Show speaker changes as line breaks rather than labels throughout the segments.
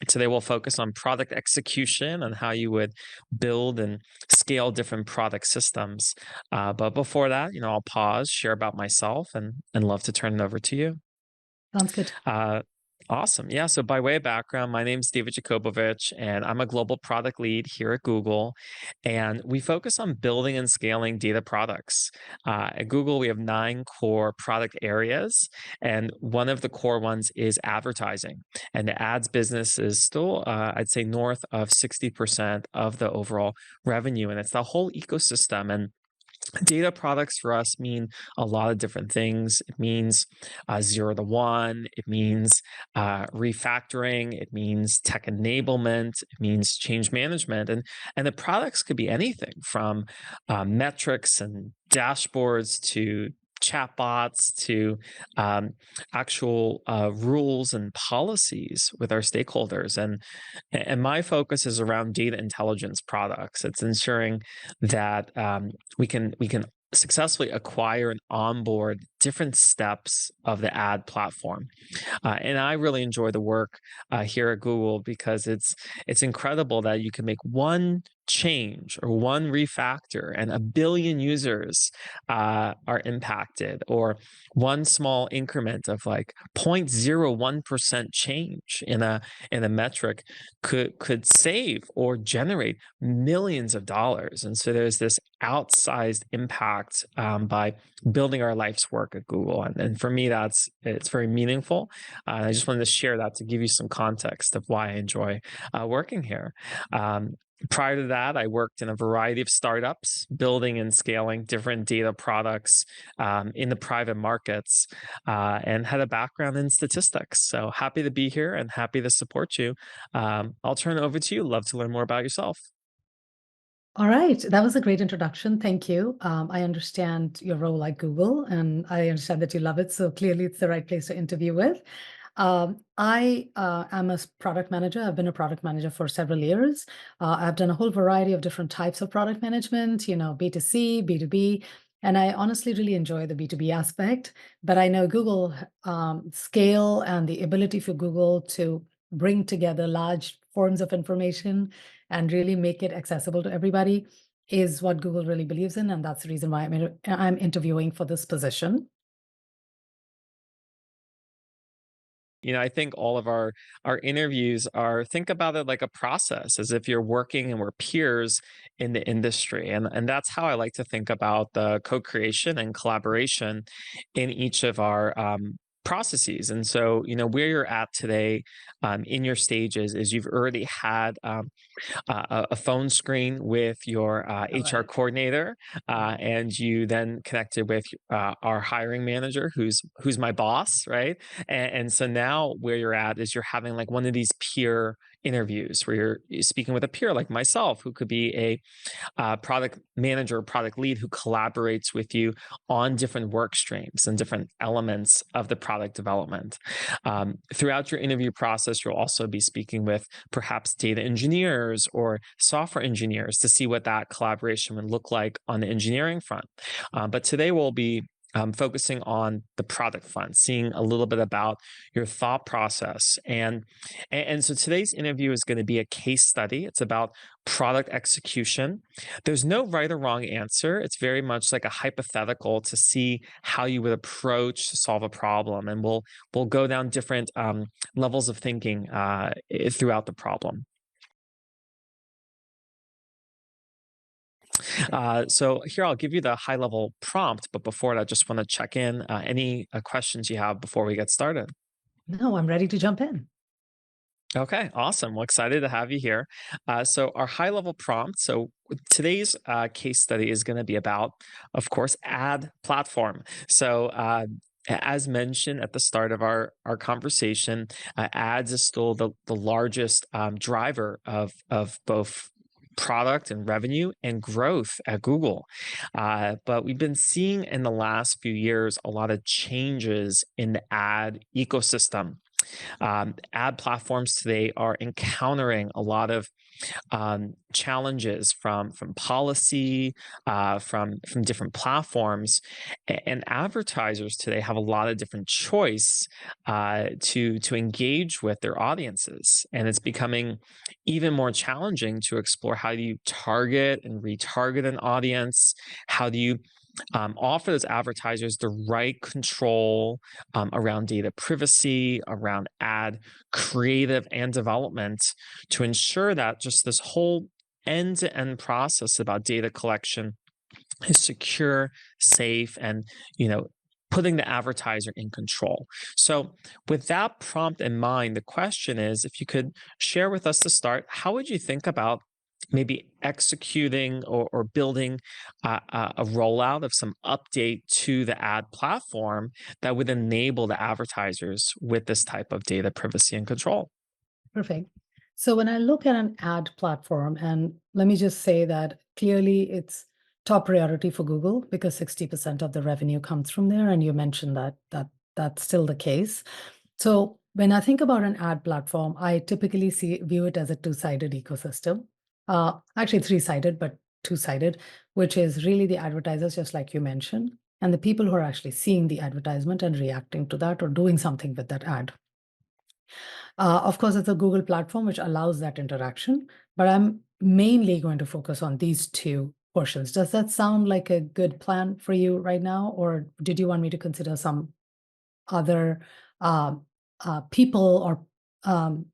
Today we'll focus on product execution and how you would build and scale different product systems. But before that, I'll pause, share about myself, and love to turn it over to you.
Sounds good.
Uh, awesome. Yeah. So by way of background, my name is David Yakobovitch, and I'm a global product lead here at Google. And we focus on building and scaling data products. At Google, we have 9 core product areas, and one of the core ones is advertising. And the ads business is still, I'd say, north of 60% of the overall revenue. And it's the whole ecosystem. And data products for us mean a lot of different things. It means 0 to 1. It means refactoring. It means tech enablement. It means change management. And the products could be anything from metrics and dashboards to chatbots to actual rules and policies with our stakeholders. And my focus is around data intelligence products. It's ensuring that we can successfully acquire and onboard different steps of the ad platform. And I really enjoy the work here at Google because it's incredible that you can make one change or one refactor and 1 billion users are impacted, or one small increment of like 0.01% change in a metric could save or generate millions of dollars. And so there's this outsized impact by building our life's work at Google. And for me, it's very meaningful. I just wanted to share that to give you some context of why I enjoy working here. Prior to that, I worked in a variety of startups, building and scaling different data products in the private markets, and had a background in statistics. So happy to be here and happy to support you. I'll turn it over to you. Love to learn more about yourself.
All right. That was a great introduction. Thank you. I understand your role at Google, and I understand that you love it. So clearly, it's the right place to interview with. I am a product manager. I've been a product manager for several years. I've done a whole variety of different types of product management, B2C, B2B, and I honestly really enjoy the B2B aspect. But I know Google scale and the ability for Google to bring together large forms of information and really make it accessible to everybody is what Google really believes in, and that's the reason why I'm interviewing for this position.
I think all of our interviews think about it like a process, as if you're working and we're peers in the industry. And that's how I like to think about the co-creation and collaboration in each of our processes. And so, where you're at today in your stages is you've already had a phone screen with your HR
Correct.
coordinator, and you then connected with our hiring manager, who's my boss, right? And so now where you're at is you're having like one of these peer interviews where you're speaking with a peer like myself, who could be a product manager, product lead, who collaborates with you on different work streams and different elements of the product development. Throughout your interview process, you'll also be speaking with perhaps data engineers or software engineers to see what that collaboration would look like on the engineering front. But today we'll be focusing on the product front, seeing a little bit about your thought process. And so today's interview is going to be a case study. It's about product execution. There's no right or wrong answer. It's very much like a hypothetical to see how you would approach to solve a problem. And we'll go down different levels of thinking throughout the problem. So here I'll give you the high level prompt, but before that, I just want to check in any questions you have before we get started.
No, I'm ready to jump in.
Okay, awesome. Well, excited to have you here. So our high level prompt. So today's case study is going to be about, of course, ad platform. So as mentioned at the start of our conversation, ads is still the largest driver of both product and revenue and growth at Google. But we've been seeing in the last few years a lot of changes in the ad ecosystem. Ad platforms today are encountering a lot of challenges from policy, from different platforms, and advertisers today have a lot of different choice to engage with their audiences, and it's becoming even more challenging to explore how do you target and retarget an audience, how do you offer those advertisers the right control around data privacy, around ad creative and development to ensure that just this whole end-to-end process about data collection is secure, safe, and putting the advertiser in control. So, with that prompt in mind, the question is if you could share with us to start, how would you think about maybe executing or building a rollout of some update to the ad platform that would enable the advertisers with this type of data privacy and control?
Perfect. So when I look at an ad platform, and let me just say that clearly it's top priority for Google because 60% of the revenue comes from there, and you mentioned that's still the case. So when I think about an ad platform, I typically view it as a two-sided ecosystem. Actually three-sided, but two-sided, which is really the advertisers, just like you mentioned, and the people who are actually seeing the advertisement and reacting to that or doing something with that ad. Of course, it's a Google platform which allows that interaction, but I'm mainly going to focus on these two portions. Does that sound like a good plan for you right now, or did you want me to consider some other uh, people or um,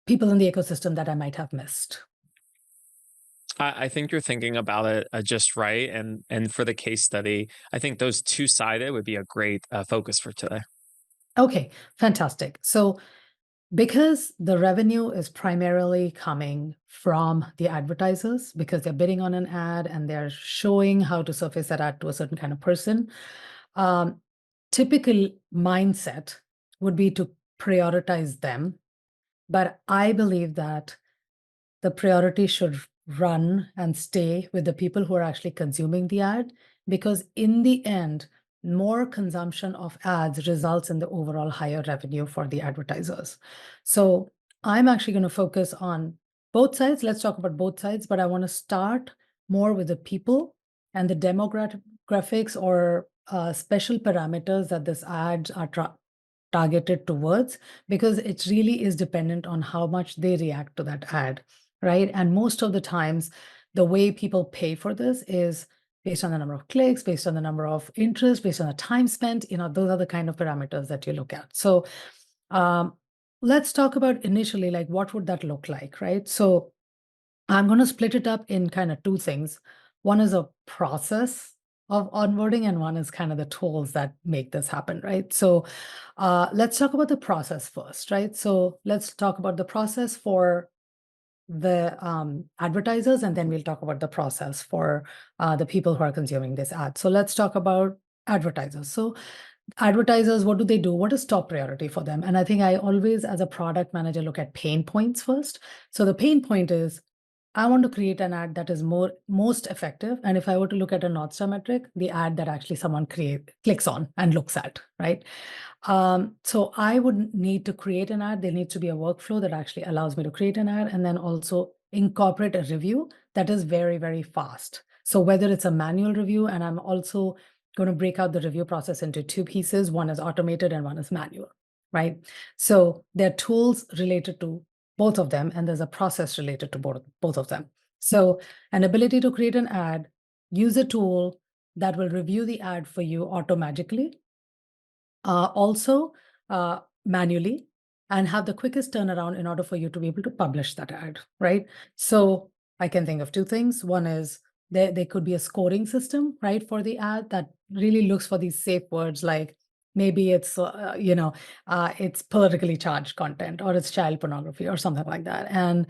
people in the ecosystem that I might have missed?
I think you're thinking about it just right, and for the case study, I think those two-sided would be a great focus for today.
Okay, fantastic. So because the revenue is primarily coming from the advertisers because they're bidding on an ad and they're showing how to surface that ad to a certain kind of person, um, typical mindset would be to prioritize them. But I believe that the priority should run and stay with the people who are actually consuming the ad, because in the end, more consumption of ads results in the overall higher revenue for the advertisers. So I'm actually going to focus on both sides. Let's talk about both sides, but I want to start more with the people and the demographics or special parameters that this ads are targeted towards, because it really is dependent on how much they react to that ad, right? And most of the times, the way people pay for this is based on the number of clicks, based on the number of interest, based on the time spent. Those are the kind of parameters that you look at. So um, let's talk about initially, like what would that look like, right? So I'm going to split it up in kind of two things. One is a process of onboarding, and one is kind of the tools that make this happen, right? So let's talk about the process first, right? So let's talk about the process for the advertisers, and then we'll talk about the process for the people who are consuming this ad. So let's talk about advertisers. So advertisers, what do they do? What is top priority for them? And I think I always, as a product manager, look at pain points first. So the pain point is I want to create an ad that is most effective. And if I were to look at a North Star metric, the ad that actually someone clicks on and looks at, right? So I would need to create an ad. There needs to be a workflow that actually allows me to create an ad and then also incorporate a review that is very, very fast. So whether it's a manual review, and I'm also going to break out the review process into two pieces. One is automated and one is manual, right? So there are tools related to both of them, and there's a process related to both of them. So an ability to create an ad, use a tool that will review the ad for you automatically, also manually, and have the quickest turnaround in order for you to be able to publish that ad, right? So I can think of two things. One is there could be a scoring system, right, for the ad that really looks for these safe words, like maybe it's politically charged content or it's child pornography or something like that. And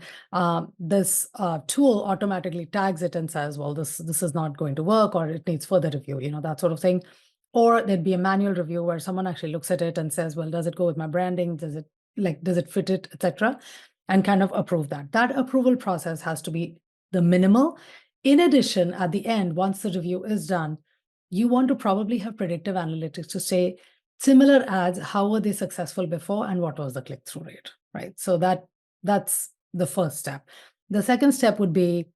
this tool automatically tags it and says, well, this is not going to work, or it needs further review, that sort of thing. Or there'd be a manual review where someone actually looks at it and says, well, does it go with my branding? Does it fit it, etc., and kind of approve that. That approval process has to be the minimal. In addition, at the end, once the review is done, you want to probably have predictive analytics to say, similar ads, how were they successful before and what was the click-through rate, right? So that's the first step. The second step would be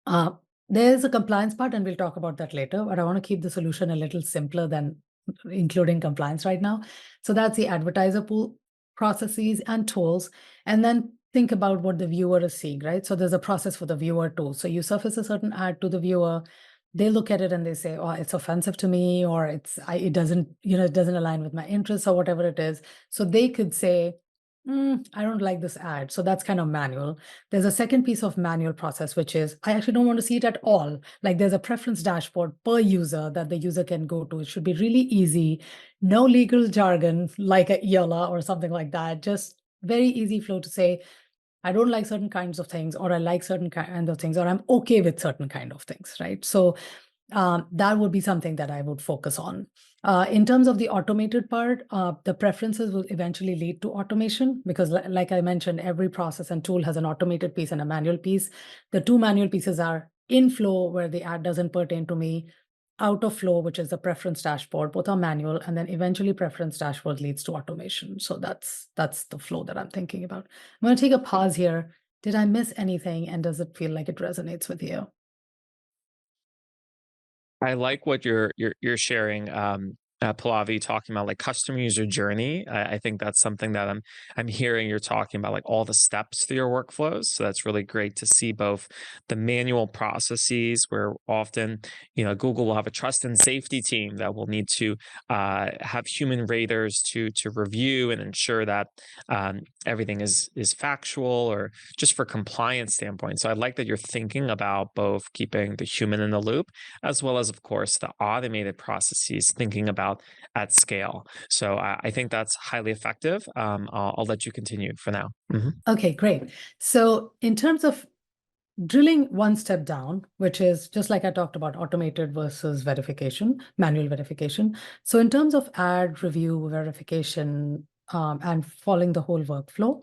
uh, there's a compliance part, and we'll talk about that later, but I want to keep the solution a little simpler than including compliance right now. So that's the advertiser pool processes and tools. And then think about what the viewer is seeing, right? So there's a process for the viewer too. So you surface a certain ad to the viewer, they look at it and they say, oh, it's offensive to me, or it doesn't, it doesn't align with my interests or whatever it is. So they could say, I don't like this ad. So that's kind of manual. There's a second piece of manual process, which is I actually don't want to see it at all. Like there's a preference dashboard per user that the user can go to. It should be really easy, no legal jargon like a ELA or something like that. Just very easy flow to say, I don't like certain kinds of things, or I like certain kinds of things, or I'm okay with certain kind of things, right? So that would be something that I would focus on. In terms of the automated part, the preferences will eventually lead to automation because, like I mentioned, every process and tool has an automated piece and a manual piece. The two manual pieces are in flow, where the ad doesn't pertain to me, out of flow, which is the preference dashboard. Both are manual, and then eventually preference dashboard leads to automation. So that's the flow that I'm thinking about. I'm going to take a pause here. Did I miss anything, and does it feel like it resonates with you?
I like what you're sharing, Pallavi, talking about like customer user journey. I think that's something that I'm hearing you're talking about, like all the steps through your workflows. So that's really great to see both the manual processes where often, Google will have a trust and safety team that will need to have human raters to review and ensure that everything is factual or just for compliance standpoint. So I like that you're thinking about both keeping the human in the loop as well as, of course, the automated processes, thinking about at scale. So I think that's highly effective. I'll let you continue for now. Mhm.
Okay, great. So in terms of drilling one step down, which is just like I talked about, automated versus verification, manual verification. So in terms of ad review verification and following the whole workflow,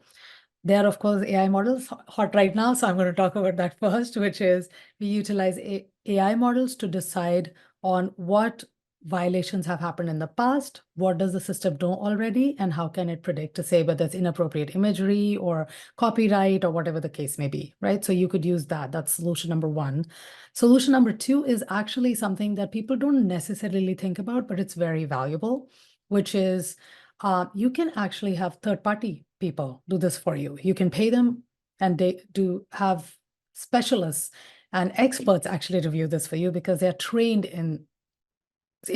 there are, of course, AI models hot right now. So I'm going to talk about that first, which is we utilize AI models to decide on what violations have happened in the past, what does the system know already, and how can it predict to say whether it's inappropriate imagery or copyright or whatever the case may be, right? So you could use that. That's solution number one. Solution number two is actually something that people don't necessarily think about, but it's very valuable, which is you can actually have third-party people do this for you. You can pay them, and they do have specialists and experts actually review this for you because they're trained in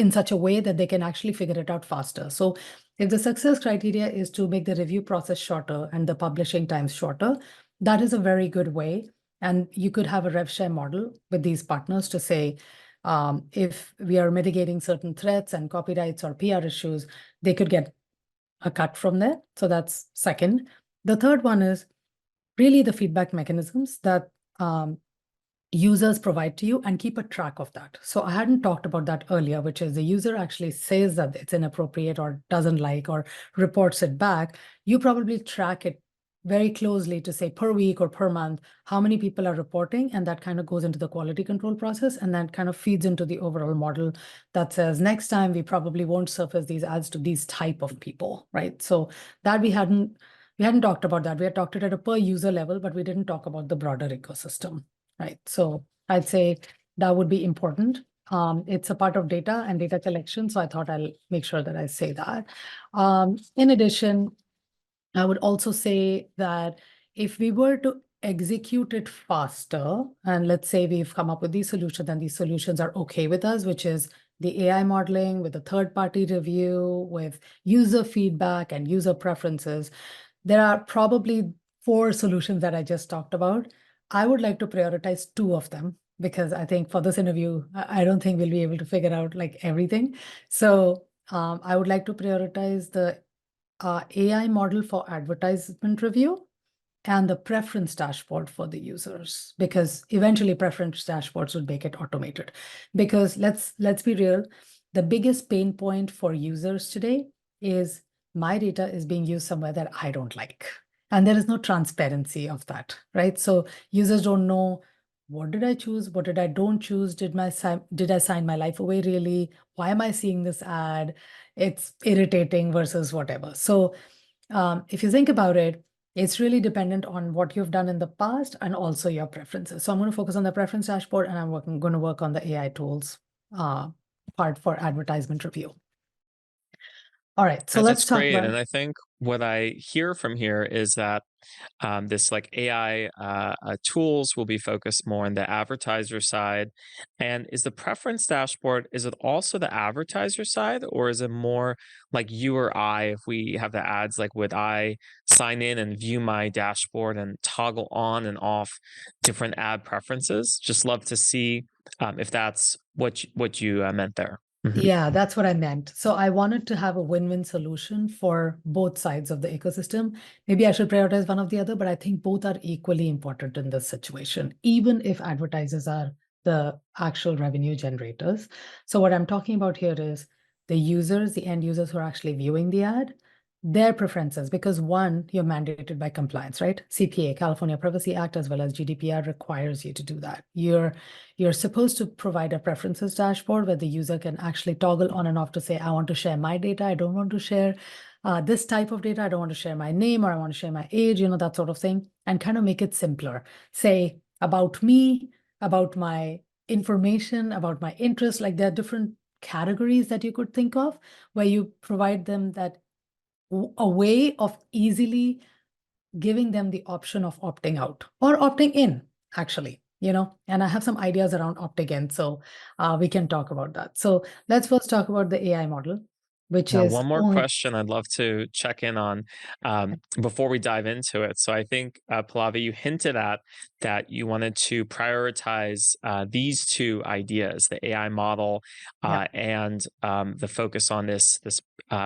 such a way that they can actually figure it out faster. So if the success criteria is to make the review process shorter and the publishing times shorter, that is a very good way. And you could have a rev share model with these partners to say, if we are mitigating certain threats and copyrights or PR issues, they could get a cut from there. So that's second. The third one is really the feedback mechanisms that users provide to you, and keep a track of that. So I hadn't talked about that earlier, which is the user actually says that it's inappropriate or doesn't like or reports it back. You probably track it very closely to say per week or per month, how many people are reporting, and that kind of goes into the quality control process, and that kind of feeds into the overall model that says next time we probably won't surface these ads to these type of people, right? So that we hadn't talked about that. We had talked it at a per user level, but we didn't talk about the broader ecosystem. Right. So I'd say that would be important. It's a part of data and data collection. So I thought I'll make sure that I say that. In addition, I would also say that if we were to execute it faster, and let's say we've come up with these solutions and these solutions are okay with us, which is the AI modeling with a third-party review, with user feedback and user preferences, there are probably 4 solutions that I just talked about. I would like to prioritize 2 of them because I think for this interview, I don't think we'll be able to figure out like everything. So I would like to prioritize the AI model for advertisement review and the preference dashboard for the users, because eventually preference dashboards would make it automated. Because let's be real, the biggest pain point for users today is my data is being used somewhere that I don't like. And there is no transparency of that, right? So users don't know what did I choose? What did I don't choose? Did I sign my life away really? Why am I seeing this ad? It's irritating versus whatever. So if you think about it, it's really dependent on what you've done in the past and also your preferences. So I'm going to focus on the preference dashboard, and going to work on the AI tools uh, part for advertisement review. All right, so
That's
let's talk
great.
about.
And I think what I hear from here is that this like AI tools will be focused more on the advertiser side. And is the preference dashboard, is it also the advertiser side, or is it more like you or I, if we have the ads, like would I sign in and view my dashboard and toggle on and off different ad preferences? Just love to see if that's what you meant there. Mhm.
Yeah, that's what I meant. So I wanted to have a win-win solution for both sides of the ecosystem. Maybe I should prioritize one of the other, but I think both are equally important in this situation, even if advertisers are the actual revenue generators. So what I'm talking about here is the users, the end users who are actually viewing the ad, their preferences, because one, you're mandated by compliance, right? CPA, California Privacy Act, as well as GDPR requires you to do that. You're supposed to provide a preferences dashboard where the user can actually toggle on and off to say, I want to share my data. I don't want to share this type of data. I don't want to share my name, or I want to share my age, that sort of thing, and kind of make it simpler. Say about me, about my information, about my interests. Like there are different categories that you could think of where you provide them that a way of easily giving them the option of opting out or opting in, actually, and I have some ideas around opting in. So we can talk about that. So let's first talk about the AI model, which
Now,
is
one more
on.
question I'd love to check in on before we dive into it. So, I think, Pallavi, you hinted at that you wanted to prioritize these two ideas, the AI model
Yeah.
and the focus on this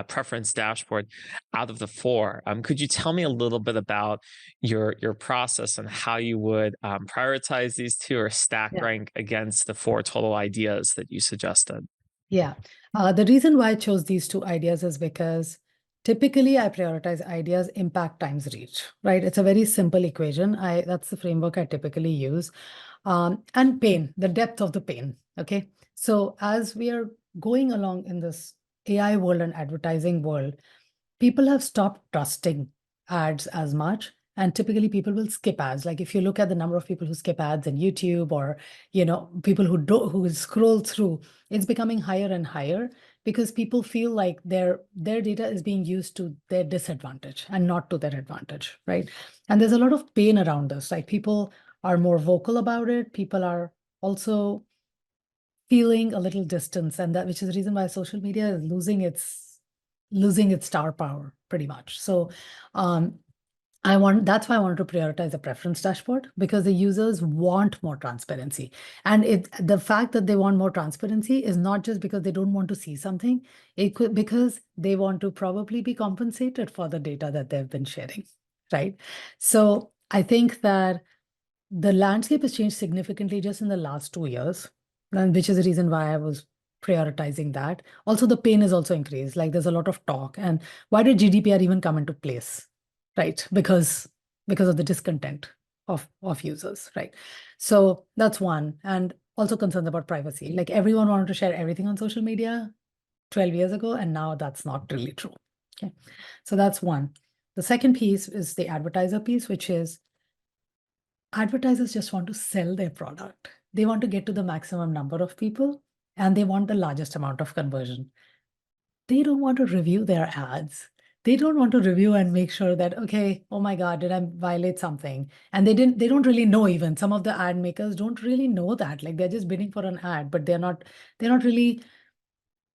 preference dashboard out of the four. Could you tell me a little bit about your process and how you would prioritize these two or stack
Yeah.
rank against the four total ideas that you suggested?
Yeah. The reason why I chose these two ideas is because typically I prioritize ideas impact times reach, right? It's a very simple equation. That's the framework I typically use. And pain, the depth of the pain. Okay. So as we are going along in this AI world and advertising world, people have stopped trusting ads as much. And typically people will skip ads. Like if you look at the number of people who skip ads in YouTube, or, people who scroll through, it's becoming higher and higher because people feel like their data is being used to their disadvantage and not to their advantage, right? And there's a lot of pain around this. Like people are more vocal about it. People are also feeling a little distance, and that which is the reason why social media is losing its star power pretty much. So um, that's why I wanted to prioritize the preference dashboard, because the users want more transparency. And the fact that they want more transparency is not just because they don't want to see something, it could because they want to probably be compensated for the data that they've been sharing, right? So I think that the landscape has changed significantly just in the last 2 years, and which is the reason why I was prioritizing that. Also, the pain is also increased. Like there's a lot of talk. And why did GDPR even come into place? Right? Because of the discontent of users, right? So that's one. And also concerns about privacy. Like everyone wanted to share everything on social media 12 years ago, and now that's not really true. Okay. So that's one. The second piece is the advertiser piece, which is advertisers just want to sell their product. They want to get to the maximum number of people, and they want the largest amount of conversion. They don't want to review their ads. They don't want to review and make sure that, okay, oh my God, did I violate something? And they don't really know. Even some of the ad makers don't really know that. Like they're just bidding for an ad, but they're not really,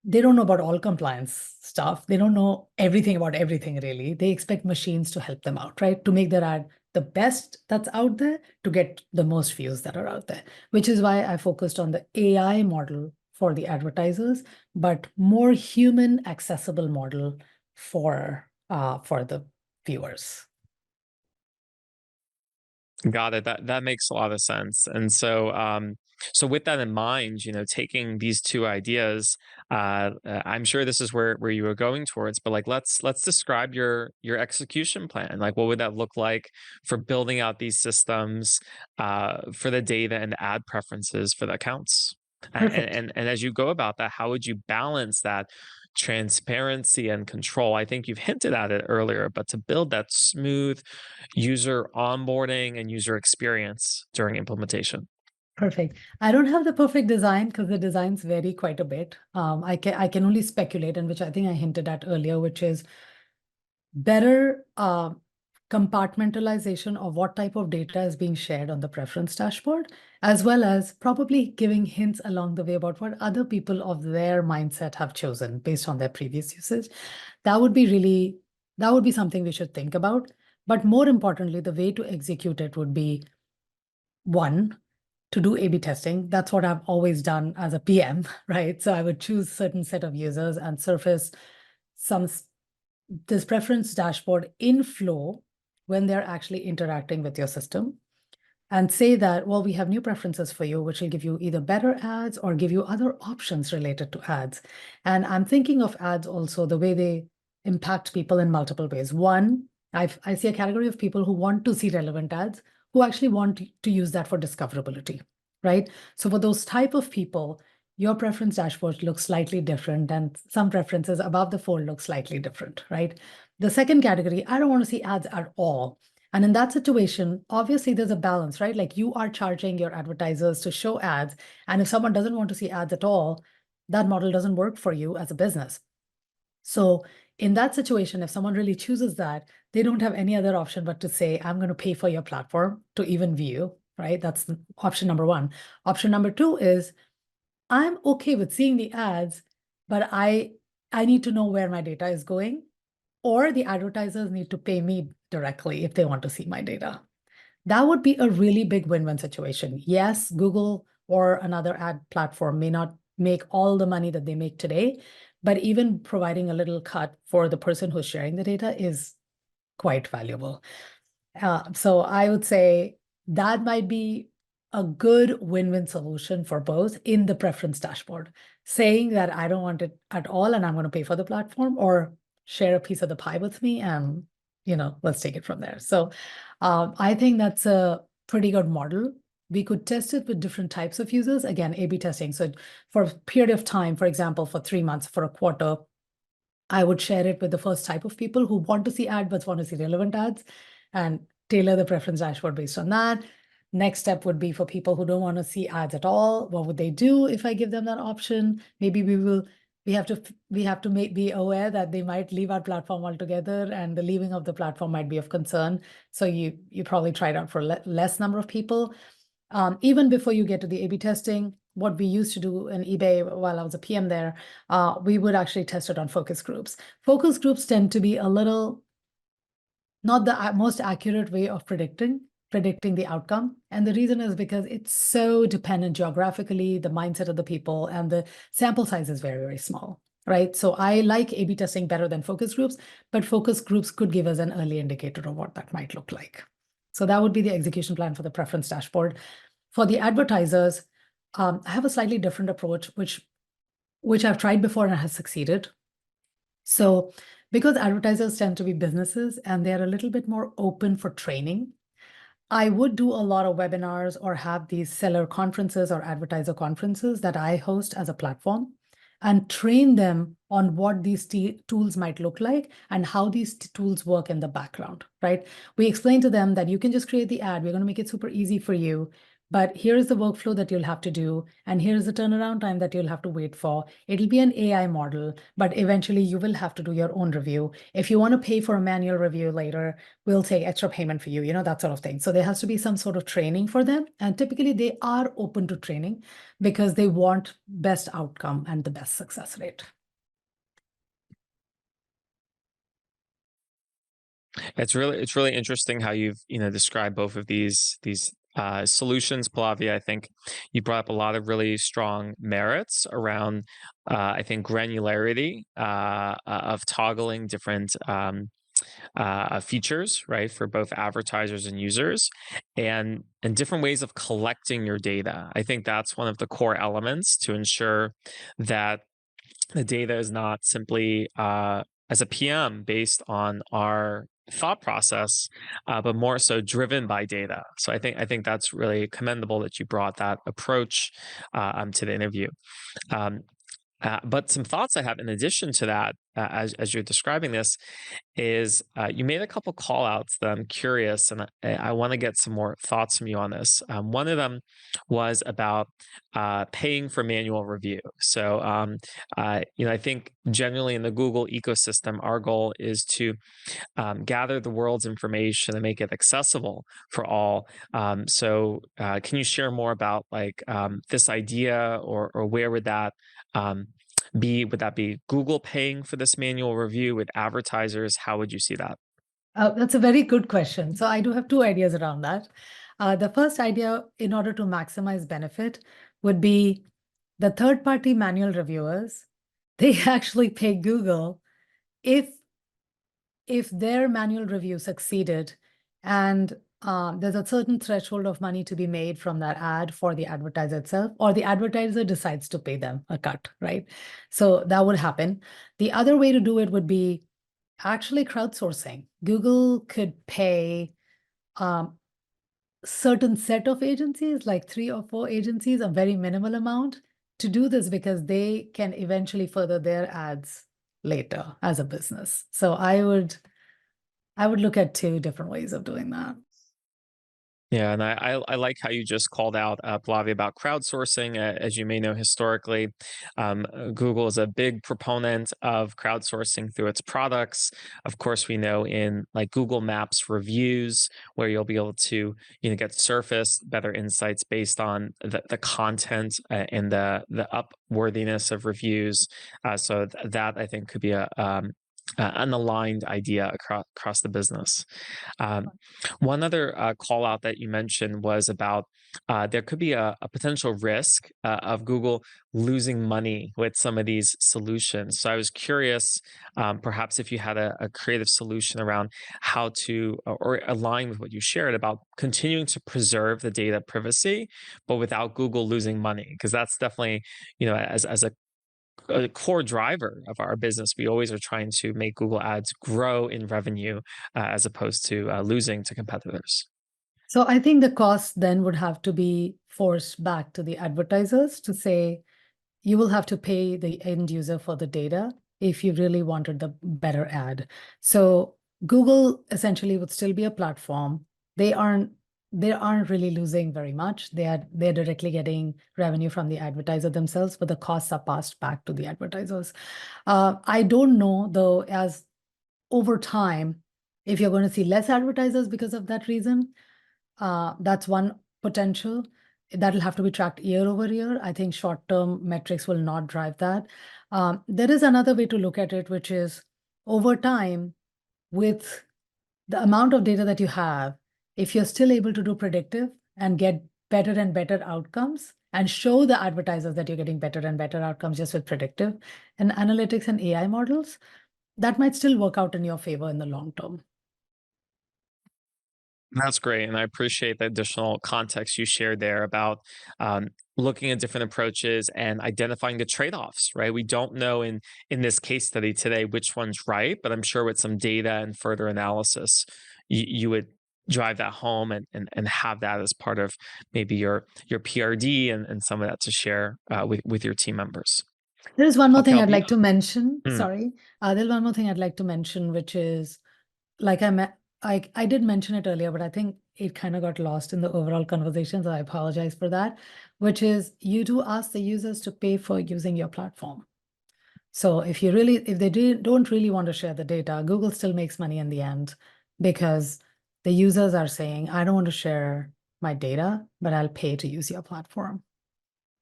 they don't know about all compliance stuff. They don't know everything about everything, really. They expect machines to help them out, right? To make their ad the best that's out there, to get the most views that are out there, which is why I focused on the AI model for the advertisers, but more human accessible model for the viewers.
Got it. That makes a lot of sense. And so, So with that in mind, taking these two ideas, I'm sure this is where you were going towards, but like let's describe your execution plan. Like what would that look like for building out these systems, for the data and the ad preferences for the accounts?
Perfect.
And as you go about that, how would you balance that transparency and control? I think you've hinted at it earlier, but to build that smooth user onboarding and user experience during implementation.
Perfect. I don't have the perfect design because the designs vary quite a bit. I can only speculate, and which I think I hinted at earlier, which is better compartmentalization of what type of data is being shared on the preference dashboard, as well as probably giving hints along the way about what other people of their mindset have chosen based on their previous usage. That would be something we should think about. But more importantly, the way to execute it would be one, to do A/B testing. That's what I've always done as a PM, right? So I would choose certain set of users and surface some this preference dashboard in flow when they're actually interacting with your system, and say that, well, we have new preferences for you, which will give you either better ads or give you other options related to ads. And I'm thinking of ads also the way they impact people in multiple ways. One, I see a category of people who want to see relevant ads, who actually want to use that for discoverability, right? So for those type of people, your preference dashboard looks slightly different, and some preferences above the fold look slightly different, right? The second category, I don't want to see ads at all. And in that situation, obviously there's a balance, right? Like you are charging your advertisers to show ads. And if someone doesn't want to see ads at all, that model doesn't work for you as a business. So in that situation, if someone really chooses that, they don't have any other option but to say, I'm going to pay for your platform to even view, right? That's option number one. Option number two is I'm okay with seeing the ads, but I need to know where my data is going, or the advertisers need to pay me directly if they want to see my data. That would be a really big win-win situation. Yes, Google or another ad platform may not make all the money that they make today, but even providing a little cut for the person who's sharing the data is quite valuable. So I would say that might be a good win-win solution for both in the preference dashboard, saying that I don't want it at all and I'm going to pay for the platform, or share a piece of the pie with me and let's take it from there. So I think that's a pretty good model. We could test it with different types of users. Again, A/B testing. So for a period of time, for example, for 3 months, for a quarter, I would share it with the first type of people who want to see ads but want to see relevant ads, and tailor the preference dashboard based on that. Next step would be for people who don't want to see ads at all. What would they do if I give them that option? Maybe we have to be aware that they might leave our platform altogether, and the leaving of the platform might be of concern. So you probably try it out for less number of people. Even before you get to the A/B testing, what we used to do in eBay while I was a PM there, we would actually test it on focus groups. Focus groups tend to be a little not the most accurate way of predicting the outcome. And the reason is because it's so dependent geographically, the mindset of the people, and the sample size is very, very small, right? So I like A/B testing better than focus groups, but focus groups could give us an early indicator of what that might look like. So that would be the execution plan for the preference dashboard. For the advertisers, I have a slightly different approach, which I've tried before and has succeeded. So because advertisers tend to be businesses and they're a little bit more open for training, I would do a lot of webinars or have these seller conferences or advertiser conferences that I host as a platform, and train them on what these tools might look like and how these tools work in the background, right? We explain to them that you can just create the ad. We're going to make it super easy for you. But here's the workflow that you'll have to do, and here's the turnaround time that you'll have to wait for. It'll be an AI model, but eventually you will have to do your own review. If you want to pay for a manual review later, we'll take extra payment for you, that sort of thing. So there has to be some sort of training for them. And typically they are open to training because they want best outcome and the best success rate.
It's really interesting how you've described both of these solutions, Pallavi. I think you brought up a lot of really strong merits around I think granularity of toggling different features, right, for both advertisers and users, and different ways of collecting your data. I think that's one of the core elements to ensure that the data is not simply as a PM based on our thought process, but more so driven by data. So I think that's really commendable that you brought that approach to the interview. Um, but some thoughts I have in addition to that, as you're describing this, is you made a couple call outs that I'm curious, and I want to get some more thoughts from you on this. One of them was about paying for manual review. So, I think generally in the Google ecosystem, our goal is to gather the world's information and make it accessible for all. Can you share more about this idea, or where would that be? Would that be Google paying for this manual review with advertisers? How would you see that?
That's a very good question. So I do have two ideas around that. The first idea, in order to maximize benefit, would be the third-party manual reviewers. They actually pay Google if their manual review succeeded, and there's a certain threshold of money to be made from that ad for the advertiser itself, or the advertiser decides to pay them a cut, right? So that would happen. The other way to do it would be actually crowdsourcing. Google could pay certain set of agencies, like 3 or 4 agencies, a very minimal amount to do this, because they can eventually further their ads later as a business. So I would look at 2 different ways of doing that.
Yeah, and I like how you just called out, Pallavi, about crowdsourcing. As you may know, historically, Google is a big proponent of crowdsourcing through its products. Of course, we know in like Google Maps reviews, where you'll be able to get surface better insights based on the content and the upworthiness of reviews. That I think could be an aligned idea across the business. Um, One other call out that you mentioned was about there could be a potential risk of Google losing money with some of these solutions. So I was curious, perhaps if you had a creative solution around how to, or align with what you shared about continuing to preserve the data privacy, but without Google losing money, because that's definitely, as a core driver of our business. We always are trying to make Google Ads grow in revenue as opposed to losing to competitors.
So I think the cost then would have to be forced back to the advertisers to say, you will have to pay the end user for the data if you really wanted the better ad. So Google essentially would still be a platform. They aren't really losing very much. They're directly getting revenue from the advertiser themselves, but the costs are passed back to the advertisers. I don't know though, as over time, if you're going to see less advertisers because of that reason. That's one potential. That'll have to be tracked year over year. I think short-term metrics will not drive that. There is another way to look at it, which is over time, with the amount of data that you have, if you're still able to do predictive and get better and better outcomes and show the advertisers that you're getting better and better outcomes just with predictive and analytics and AI models, that might still work out in your favor in the long term.
That's great, and I appreciate the additional context you shared there about looking at different approaches and identifying the trade-offs. Right, we don't know in this case study today which one's right, but I'm sure with some data and further analysis, you would drive that home and have that as part of maybe your PRD and some of that to share with your team members.
There is one more
Okay,
thing
I'll
I'd
be.
like to mention.
Mm.
Sorry. There's one more thing I'd like to mention, which is, like I did mention it earlier, but I think it kind of got lost in the overall conversation, so I apologize for that, which is you do ask the users to pay for using your platform. So if they don't really want to share the data, Google still makes money in the end, because the users are saying, I don't want to share my data, but I'll pay to use your platform.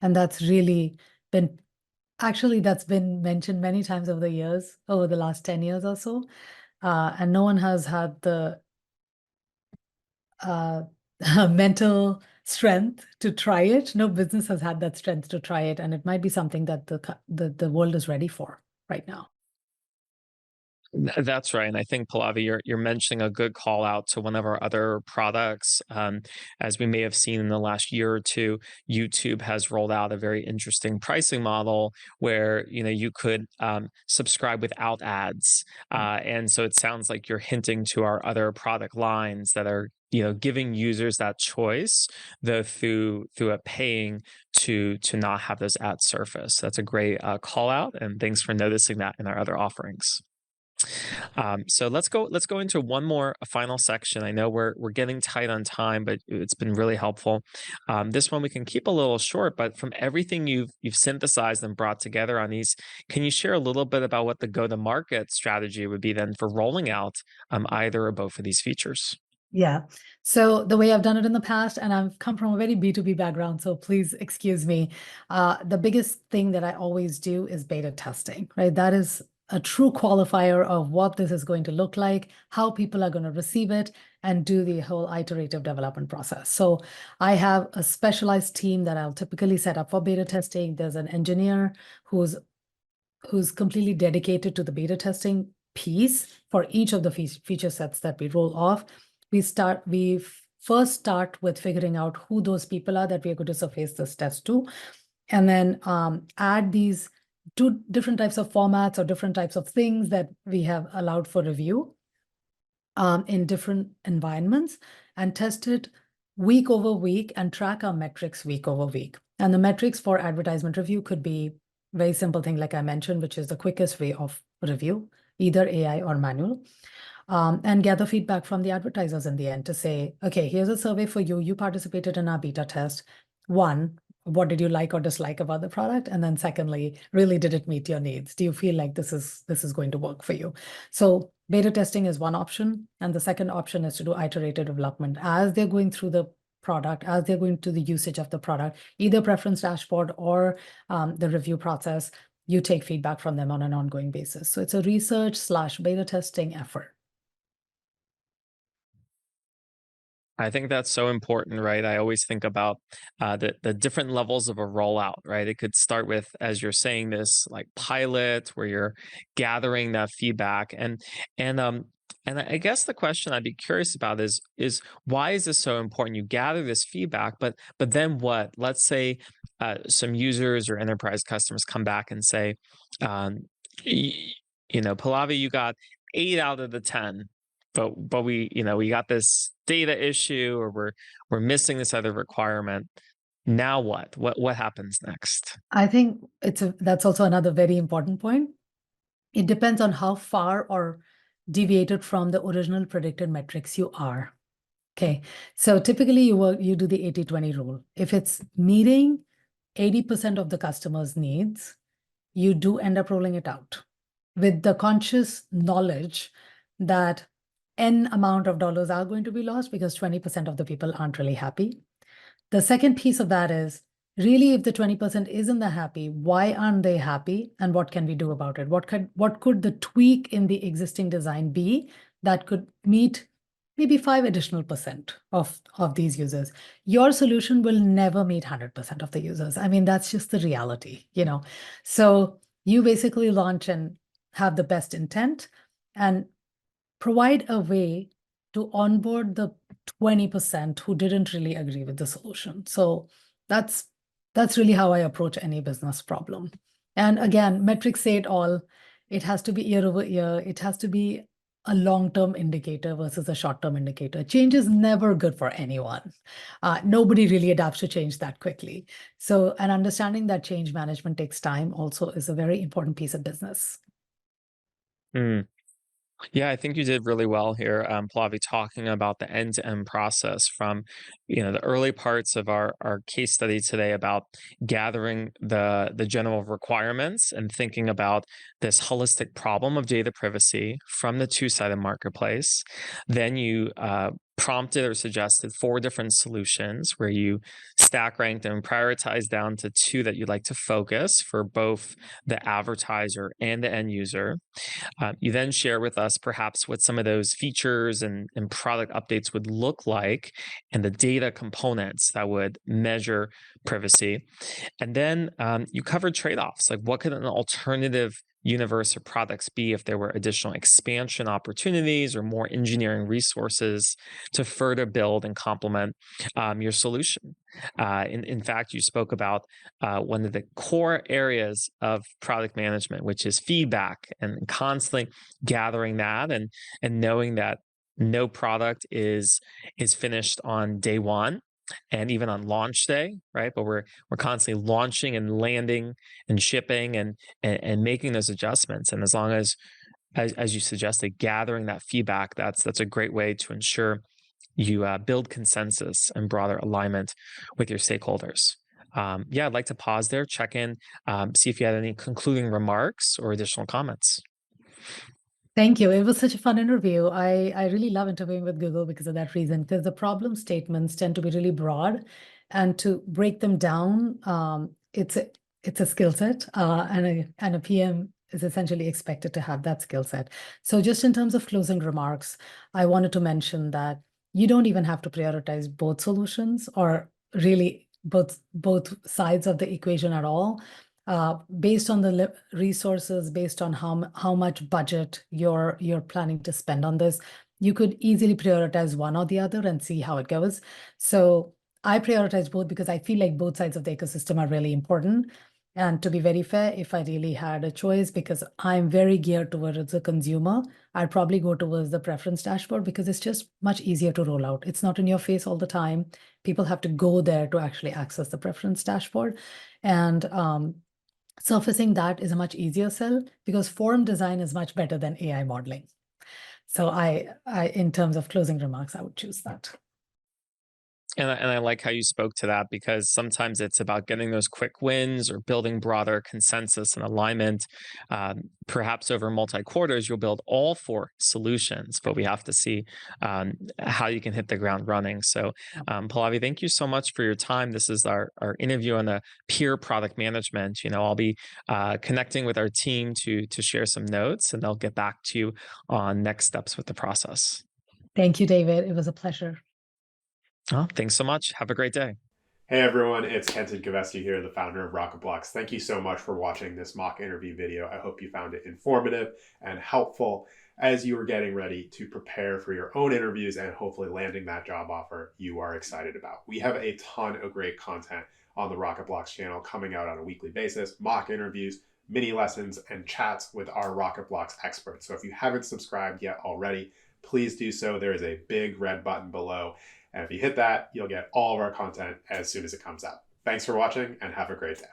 And that's really been that's been mentioned many times over the years, over the last 10 years or so. And no one has had the uh, mental strength to try it. No business has had that strength to try it. And it might be something that the world is ready for right now.
That's right, and I think, Pallavi, you're mentioning a good call out to one of our other products. As we may have seen in the last year or two, YouTube has rolled out a very interesting pricing model where, you could, subscribe without ads, and so it sounds like you're hinting to our other product lines that are, giving users that choice, though through a paying to not have those ads surface. That's a great, call out, and thanks for noticing that in our other offerings. So let's go into one more a final section. I know we're getting tight on time, but it's been really helpful. This one we can keep a little short, but from everything you've synthesized and brought together on these, can you share a little bit about what the go-to-market strategy would be then for rolling out either or both of these features?
Yeah. So the way I've done it in the past, and I've come from a very B2B background, so please excuse me. The biggest thing that I always do is beta testing, right? That is a true qualifier of what this is going to look like, how people are going to receive it, and do the whole iterative development process. So I have a specialized team that I'll typically set up for beta testing. There's an engineer who's completely dedicated to the beta testing piece for each of the feature sets that we roll off. We first start with figuring out who those people are that we are going to surface this test to, and then add these two different types of formats or different types of things that we have allowed for review in different environments, and test it week over week and track our metrics week over week. And the metrics for advertisement review could be very simple thing like I mentioned, which is the quickest way of review, either AI or manual. And gather feedback from the advertisers in the end to say, okay, here's a survey for you. You participated in our beta test. One, what did you like or dislike about the product? And then secondly, really did it meet your needs? Do you feel like this is going to work for you? So beta testing is one option. And the second option is to do iterative development as they're going through the product, as they're going to the usage of the product, either preference dashboard or the review process. You take feedback from them on an ongoing basis. So it's a research/beta testing effort.
I think that's so important, right? I always think about the different levels of a rollout, right? It could start with, as you're saying, this like pilot where you're gathering that feedback, and I guess the question I'd be curious about is why is this so important? You gather this feedback, but then what? Let's say some users or enterprise customers come back and say, um, Pallavi, you got 8 out of the 10, but we got this data issue, or we're missing this other requirement. Now what happens next?
I think that's also another very important point. It depends on how far or deviated from the original predicted metrics you are. Okay. So typically you do the 80-20 rule. If it's meeting 80% of the customer's needs, you do end up rolling it out with the conscious knowledge that N amount of dollars are going to be lost because 20% of the people aren't really happy. The second piece of that is really, if the 20% isn't that happy, why aren't they happy? And what can we do about it? What could the tweak in the existing design be that could meet maybe 5 additional percent of these users? Your solution will never meet 100% of the users. I mean, that's just the reality, So you basically launch and have the best intent and provide a way to onboard the 20% who didn't really agree with the solution. So that's really how I approach any business problem. And again, metrics say it all. It has to be year over year. It has to be a long-term indicator versus a short-term indicator. Change is never good for anyone. Nobody really adapts to change that quickly. So, and understanding that change management takes time also is a very important piece of business.
Mm. Yeah, I think you did really well here, Pallavi, talking about the end-to-end process from, the early parts of our case study today about gathering the general requirements and thinking about this holistic problem of data privacy from the two-sided marketplace. Then you prompted or suggested 4 different solutions where you stack ranked and prioritized down to 2 that you'd like to focus for both the advertiser and the end user. You then share with us perhaps what some of those features and product updates would look like and the data components that would measure privacy. And then you covered trade offs, like what could an alternative universe of products be if there were additional expansion opportunities or more engineering resources to further build and complement your solution. In fact, you spoke about one of the core areas of product management, which is feedback and constantly gathering that and knowing that no product is finished on day one and even on launch day, right? But we're constantly launching and landing and shipping and making those adjustments. And as long as you suggested, gathering that feedback, that's a great way to ensure you build consensus and broader alignment with your stakeholders. Yeah, I'd like to pause there, check in, see if you had any concluding remarks or additional comments.
Thank you. It was such a fun interview. I really love interviewing with Google because of that reason, because the problem statements tend to be really broad, and to break them down, it's a skill set, and a PM is essentially expected to have that skill set. So just in terms of closing remarks, I wanted to mention that you don't even have to prioritize both solutions, or really both sides of the equation at all. Based on the resources, based on how much budget you're planning to spend on this, you could easily prioritize one or the other and see how it goes. So I prioritize both because I feel like both sides of the ecosystem are really important. And to be very fair, if I really had a choice, because I'm very geared towards the consumer, I'd probably go towards the preference dashboard because it's just much easier to roll out. It's not in your face all the time. People have to go there to actually access the preference dashboard. And surfacing that is a much easier sell because form design is much better than AI modeling. So in terms of closing remarks, I would choose that.
And I like how you spoke to that because sometimes it's about getting those quick wins or building broader consensus and alignment. Perhaps over multi quarters, you'll build all four solutions, but we have to see how you can hit the ground running. So, Pallavi, thank you so much for your time. This is our interview on the peer product management. I'll be connecting with our team to share some notes, and they'll get back to you on next steps with the process.
Thank you, David. It was a pleasure.
Oh, thanks so much. Have a great day.
Hey everyone, it's Kenton Kovesky here, the founder of Rocketblocks. Thank you so much for watching this mock interview video. I hope you found it informative and helpful as you are getting ready to prepare for your own interviews and hopefully landing that job offer you are excited about. We have a ton of great content on the Rocketblocks channel coming out on a weekly basis, mock interviews, mini lessons, and chats with our Rocketblocks experts. So if you haven't subscribed yet already, please do so. There is a big red button below. And if you hit that, you'll get all of our content as soon as it comes out. Thanks for watching and have a great day.